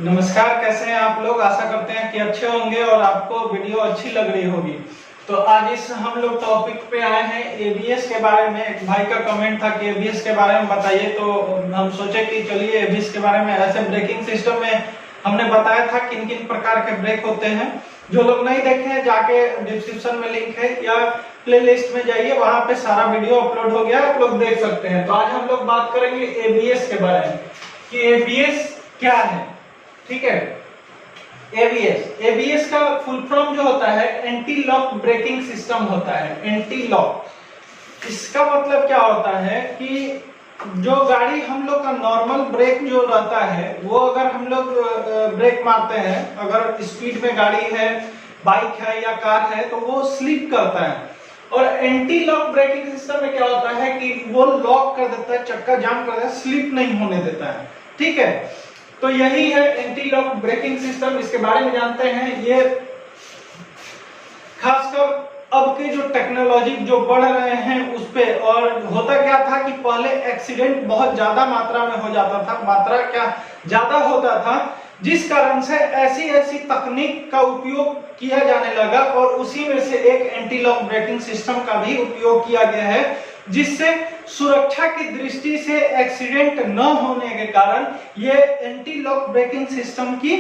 नमस्कार, कैसे हैं आप लोग। आशा करते हैं कि अच्छे होंगे और आपको वीडियो अच्छी लग रही होगी। तो आज इस हम लोग टॉपिक पे आए हैं एबीएस के बारे में। एक भाई का कमेंट था कि एबीएस के बारे में बताइए, तो हम सोचे कि चलिए एबीएस के बारे में। ऐसे ब्रेकिंग सिस्टम में हमने बताया था किन किन प्रकार के ब्रेक होते हैं। जो लोग नहीं देखे हैं जाके डिस्क्रिप्शन में लिंक है या प्लेलिस्ट में जाइए, वहां पे सारा वीडियो अपलोड हो गया, आप लोग देख सकते हैं। तो आज हम लोग बात करेंगे एबीएस के बारे में कि एबीएस क्या है। ठीक है, एबीएस का फुल फॉर्म जो होता है एंटी लॉक ब्रेकिंग सिस्टम होता है। एंटी लॉक इसका मतलब क्या होता है कि जो गाड़ी हम लोग का नॉर्मल ब्रेक जो रहता है वो अगर हम लोग ब्रेक मारते हैं, अगर स्पीड में गाड़ी है, बाइक है या कार है, तो वो स्लिप करता है। और एंटी लॉक ब्रेकिंग सिस्टम में क्या होता है कि वो लॉक कर देता है, चक्का जाम कर देता है, स्लिप नहीं होने देता है। ठीक है, तो यही है एंटी लॉक ब्रेकिंग सिस्टम। इसके बारे में जानते हैं। ये खासकर अब के जो टेक्नोलॉजी जो बढ़ रहे हैं उस पे। और होता क्या था कि पहले एक्सीडेंट बहुत ज्यादा मात्रा में हो जाता था, मात्रा क्या ज्यादा होता था, जिस कारण से ऐसी ऐसी तकनीक का उपयोग किया जाने लगा। और उसी में से एक एंटी लॉक ब्रेकिंग सिस्टम का भी उपयोग किया गया है, जिससे सुरक्षा की दृष्टि से एक्सीडेंट न होने के कारण ये एंटी लॉक ब्रेकिंग सिस्टम की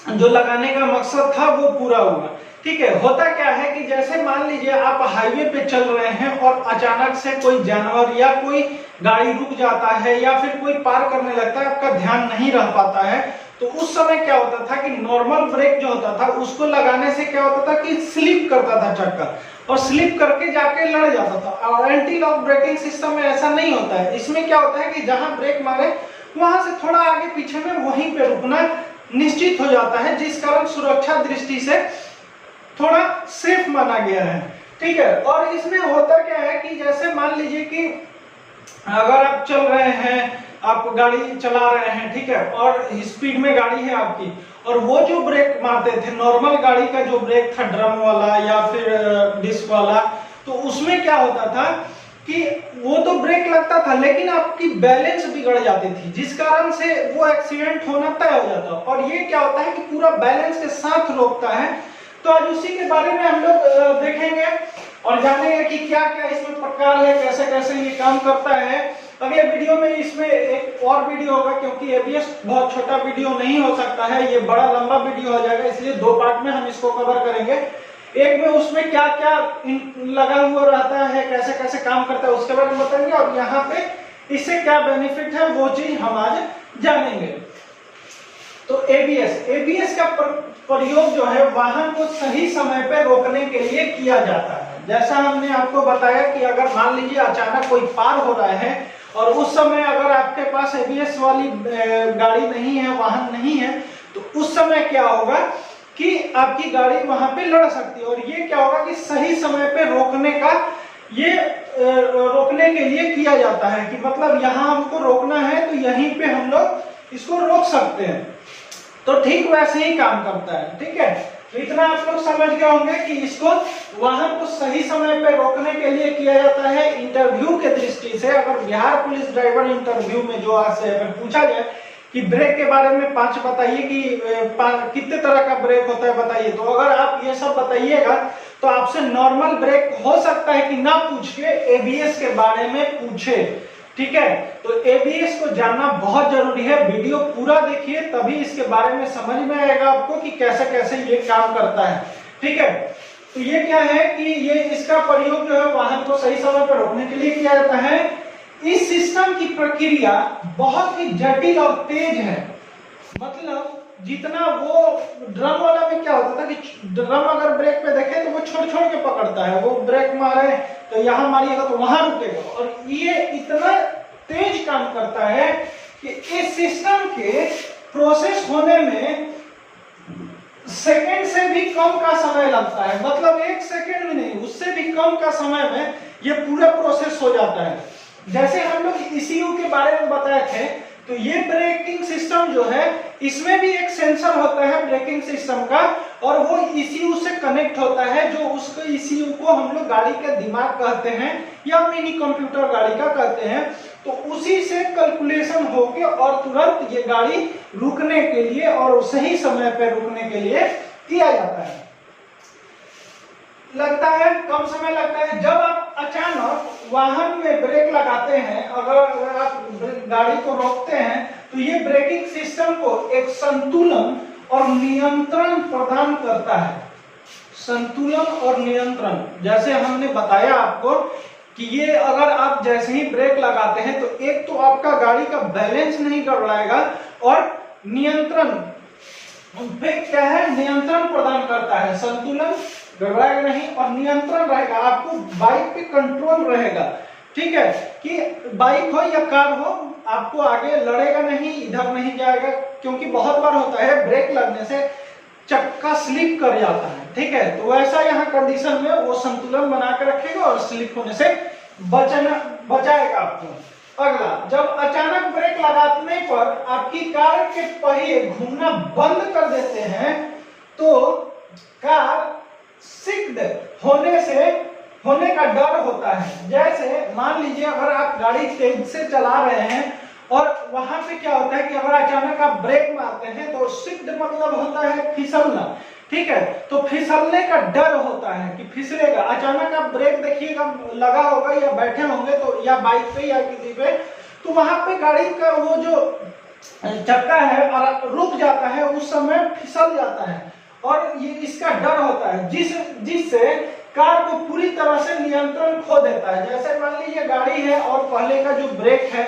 जो लगाने का मकसद था वो पूरा हुआ। ठीक है, होता क्या है कि जैसे मान लीजिए आप हाईवे पे चल रहे हैं और अचानक से कोई जानवर या कोई गाड़ी रुक जाता है या फिर कोई पार करने लगता है, आपका ध्यान नहीं रह पाता है, तो उस समय क्या होता था कि नॉर्मल ब्रेक जो होता था उसको लगाने से क्या होता था कि स्लिप करता था चक्का, और स्लिप करके जाके लड़ जाता था। और एंटी लॉक ब्रेकिंग सिस्टम में ऐसा नहीं होता है। इसमें क्या होता है कि जहां ब्रेक मारे वहां से थोड़ा आगे पीछे में वहीं पे रुकना निश्चित हो जाता है, जिस कारण सुरक्षा दृष्टि से थोड़ा सेफ माना गया है। ठीक है, और इसमें होता क्या है कि जैसे मान लीजिए कि अगर आप चल रहे हैं, आप गाड़ी चला रहे हैं, ठीक है, और स्पीड में गाड़ी है आपकी, और वो जो ब्रेक मारते थे नॉर्मल गाड़ी का जो ब्रेक था ड्रम वाला या फिर डिस्क वाला, तो उसमें क्या होता था कि वो तो ब्रेक लगता था लेकिन आपकी बैलेंस बिगड़ जाती थी, जिस कारण से वो एक्सीडेंट होना तय हो जाता। और ये क्या होता है कि पूरा बैलेंस के साथ रोकता है। तो आज उसी के बारे में हम लोग देखेंगे और जानेंगे कि क्या क्या इसमें प्रकार है, कैसे कैसे ये काम करता है। अगले वीडियो में इसमें एक और वीडियो होगा, क्योंकि एबीएस बहुत छोटा वीडियो नहीं हो सकता है, ये बड़ा लंबा वीडियो हो जाएगा, इसलिए दो पार्ट में हम इसको कवर करेंगे। एक में उसमें क्या क्या लगा हुआ रहता है, कैसे कैसे काम करता है उसके बारे में बताएंगे, और यहाँ पे इससे क्या बेनिफिट है वो चीज हम आज जानेंगे। तो एबीएस का प्रयोग जो है वाहन को सही समय पे रोकने के लिए किया जाता है। जैसा हमने आपको बताया कि अगर मान लीजिए अचानक कोई पार हो रहा है और उस समय अगर आपके पास एबीएस वाली गाड़ी नहीं है, वाहन नहीं है, तो उस समय क्या होगा कि आपकी गाड़ी वहां पे लड़ सकती है। और ये क्या होगा कि सही समय पे रोकने का ये रोकने के लिए किया जाता है कि मतलब यहाँ हमको रोकना है तो यहीं पे हम लोग इसको रोक सकते हैं। तो ठीक वैसे ही काम करता है। ठीक है, तो इतना आप लोग समझ गए होंगे कि इसको वाहन को सही समय पे रोकने के लिए किया जाता है। इंटरव्यू के दृष्टि से अगर बिहार पुलिस ड्राइवर इंटरव्यू में जो आज से अगर पूछा जाए कि ब्रेक के बारे में 5 बताइए कि कितने तरह का ब्रेक होता है बताइए, तो अगर आप ये सब बताइएगा तो आपसे नॉर्मल ब्रेक हो सकता है कि ना पूछ के एबीएस के बारे में पूछे। ठीक है, तो एबीएस को जानना बहुत जरूरी है। वीडियो पूरा देखिए तभी इसके बारे में समझ में आएगा आपको कि कैसे कैसे ये काम करता है। ठीक है, तो ये क्या है कि ये इसका प्रयोग जो है वाहन को सही समय पर रोकने के लिए किया जाता है। इस सिस्टम की प्रक्रिया बहुत ही जटिल और तेज है। मतलब जितना वो ड्रम वाला में क्या होता था कि ड्रम अगर ब्रेक पे देखे तो वो छोड़ छोड़ के पकड़ता है, वो ब्रेक मारे तो यहाँ मारिएगा तो वहां रुकेगा। और ये इतना तेज काम करता है कि इस सिस्टम के प्रोसेस होने में सेकंड से भी कम का समय लगता है। मतलब 1 सेकंड में नहीं, उससे भी कम का समय में ये पूरा प्रोसेस हो जाता है। जैसे हम लोग ईसीयू के बारे में बताए थे, तो ये ब्रेकिंग सिस्टम जो है इसमें भी एक सेंसर होता है ब्रेकिंग सिस्टम का, और वो ईसीयू से कनेक्ट होता है। जो उसको ईसीयू को हम लोग गाड़ी का दिमाग कहते हैं या मिनी कंप्यूटर गाड़ी का कहते हैं। तो उसी से कैलकुलेशन होके और तुरंत ये गाड़ी रुकने के लिए और सही समय पे रुकने के लिए किया जाता है। लगता है कम समय लगता है। जब आप अचानक वाहन में ब्रेक लगाते हैं, अगर आप गाड़ी को रोकते हैं, तो ये ब्रेकिंग सिस्टम को एक संतुलन और नियंत्रण प्रदान करता है। संतुलन और नियंत्रण, जैसे हमने बताया आपको कि ये अगर आप जैसे ही ब्रेक लगाते हैं तो एक तो आपका गाड़ी का बैलेंस नहीं गड़बड़ाएगा और नियंत्रण क्या है, नियंत्रण प्रदान करता है। संतुलन गड़बड़ाएगा नहीं और नियंत्रण रहेगा, आपको बाइक पे कंट्रोल रहेगा। ठीक है कि बाइक हो या कार हो, आपको आगे लड़ेगा नहीं, इधर नहीं जाएगा, क्योंकि बहुत बार होता है ब्रेक लगने से चक्का स्लिप कर जाता है। ठीक है, तो वैसा यहाँ कंडीशन में वो संतुलन बना के रखेगा और स्लिप होने से बचाएगा आपको। अगला, जब अचानक ब्रेक लगाने पर आपकी कार के पहिए घूमना बंद कर देते हैं तो कार सिक्ड होने का डर होता है। जैसे मान लीजिए अगर आप गाड़ी तेज से चला रहे हैं और वहां पे क्या होता है कि अगर अचानक आप ब्रेक मारते हैं तो सिक्ड मतलब होता है फिसलना। ठीक है, तो फिसलने का डर होता है कि फिसलेगा। अचानक आप ब्रेक देखिएगा लगा होगा या बैठे होंगे तो, या बाइक पे या किसी पे, तो वहां पे गाड़ी का वो जो चक्का है और रुक जाता है, उस समय फिसल जाता है और ये इसका डर होता है जिससे कार को पूरी तरह से नियंत्रण खो देता है। जैसे मान लीजिए गाड़ी है और पहले का जो ब्रेक है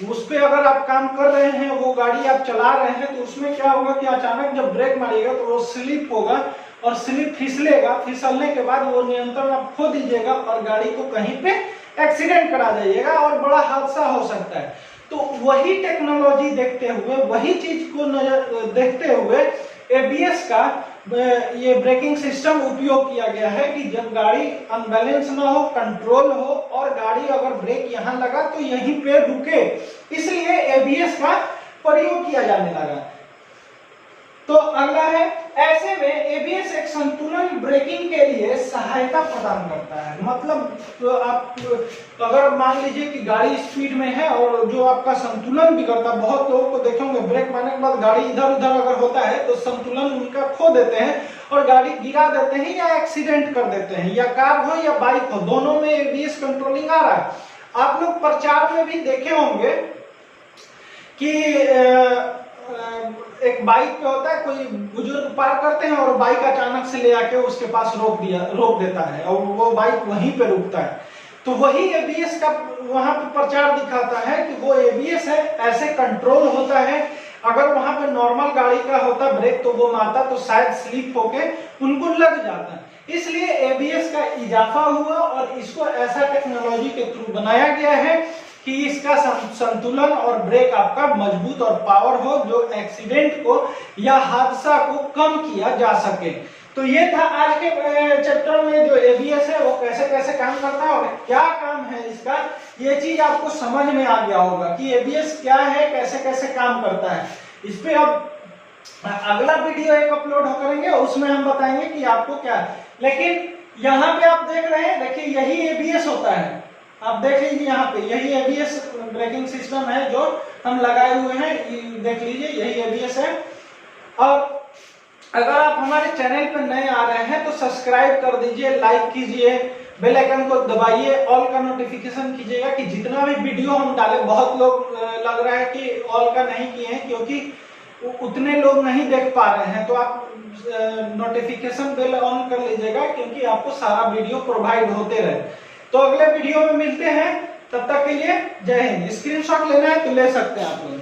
उस पे अगर आप काम कर रहे हैं, वो गाड़ी आप चला रहे हैं, तो उसमें क्या होगा कि अचानक जब ब्रेक मारिएगा तो वो स्लिप होगा और स्लिप फिसलेगा। फिसलने के बाद वो नियंत्रण आप खो दीजिएगा और गाड़ी को कहीं पे एक्सीडेंट करा जाइएगा और बड़ा हादसा हो सकता है। तो वही टेक्नोलॉजी देखते हुए, वही चीज को नजर देखते हुए एबीएस का ये ब्रेकिंग सिस्टम उपयोग किया गया है कि जब गाड़ी अनबैलेंस ना हो, कंट्रोल हो और गाड़ी अगर ब्रेक यहाँ लगा तो यहीं पे रुके, इसलिए एबीएस का प्रयोग किया जाने लगा। तो अगला है, ऐसे में एबीएस एक संतुलन ब्रेकिंग के लिए सहायता प्रदान करता है। मतलब तो आप अगर मान लीजिए कि गाड़ी स्पीड में है और जो आपका संतुलन बिगड़ता, बहुत लोगों को देखे होंगे ब्रेक मारने के बाद गाड़ी इधर उधर अगर होता है तो संतुलन उनका खो देते हैं और गाड़ी गिरा देते हैं या एक्सीडेंट कर देते हैं, या कार हो या बाइक हो, दोनों में एबीएस कंट्रोलिंग आ रहा है। आप लोग प्रचार में भी देखे होंगे कि एक बाइक पे होता है, कोई बुजुर्ग पार करते हैं और बाइक अचानक से ले आके उसके पास रोक देता है और वो बाइक वहीं पे रुकता है। तो वही एबीएस का वहां पे प्रचार दिखाता है कि वो एबीएस है, ऐसे कंट्रोल होता है। अगर वहां पे नॉर्मल गाड़ी का होता ब्रेक तो वो मारता तो शायद स्लिप होके उनको लग जाता। इसलिए एबीएस का इजाफा हुआ और इसको ऐसा टेक्नोलॉजी के थ्रू बनाया गया है कि इसका संतुलन और ब्रेक आपका मजबूत और पावर हो, जो एक्सीडेंट को या हादसा को कम किया जा सके। तो ये था आज के चैप्टर में जो एबीएस है वो कैसे कैसे काम करता है और क्या काम है इसका, ये चीज आपको समझ में आ गया होगा कि एबीएस क्या है, कैसे कैसे काम करता है। इस पे अब अगला वीडियो एक अपलोड करेंगे, उसमें हम बताएंगे कि आपको क्या है। लेकिन यहाँ पे आप देख रहे हैं, देखिए यही एबीएस होता है। आप देख लीजिए यहाँ पे यही एबीएस ब्रेकिंग सिस्टम है जो हम लगाए हुए हैं, देख लीजिए यही एबीएस है। और अगर आप हमारे चैनल पर नए आ रहे हैं तो सब्सक्राइब कर दीजिए, लाइक कीजिए, बेल आइकन को दबाइए, ऑल का नोटिफिकेशन कीजिएगा कि जितना भी वीडियो हम डालें। बहुत लोग लग रहा है कि ऑल का नहीं किए हैं क्योंकि उतने लोग नहीं देख पा रहे हैं, तो आप नोटिफिकेशन बेल ऑन कर लीजिएगा क्योंकि आपको सारा वीडियो प्रोवाइड होते रहे। तो अगले वीडियो में मिलते हैं, तब तक के लिए जय हिंद। स्क्रीनशॉट लेना है तो ले सकते हैं आप लोग।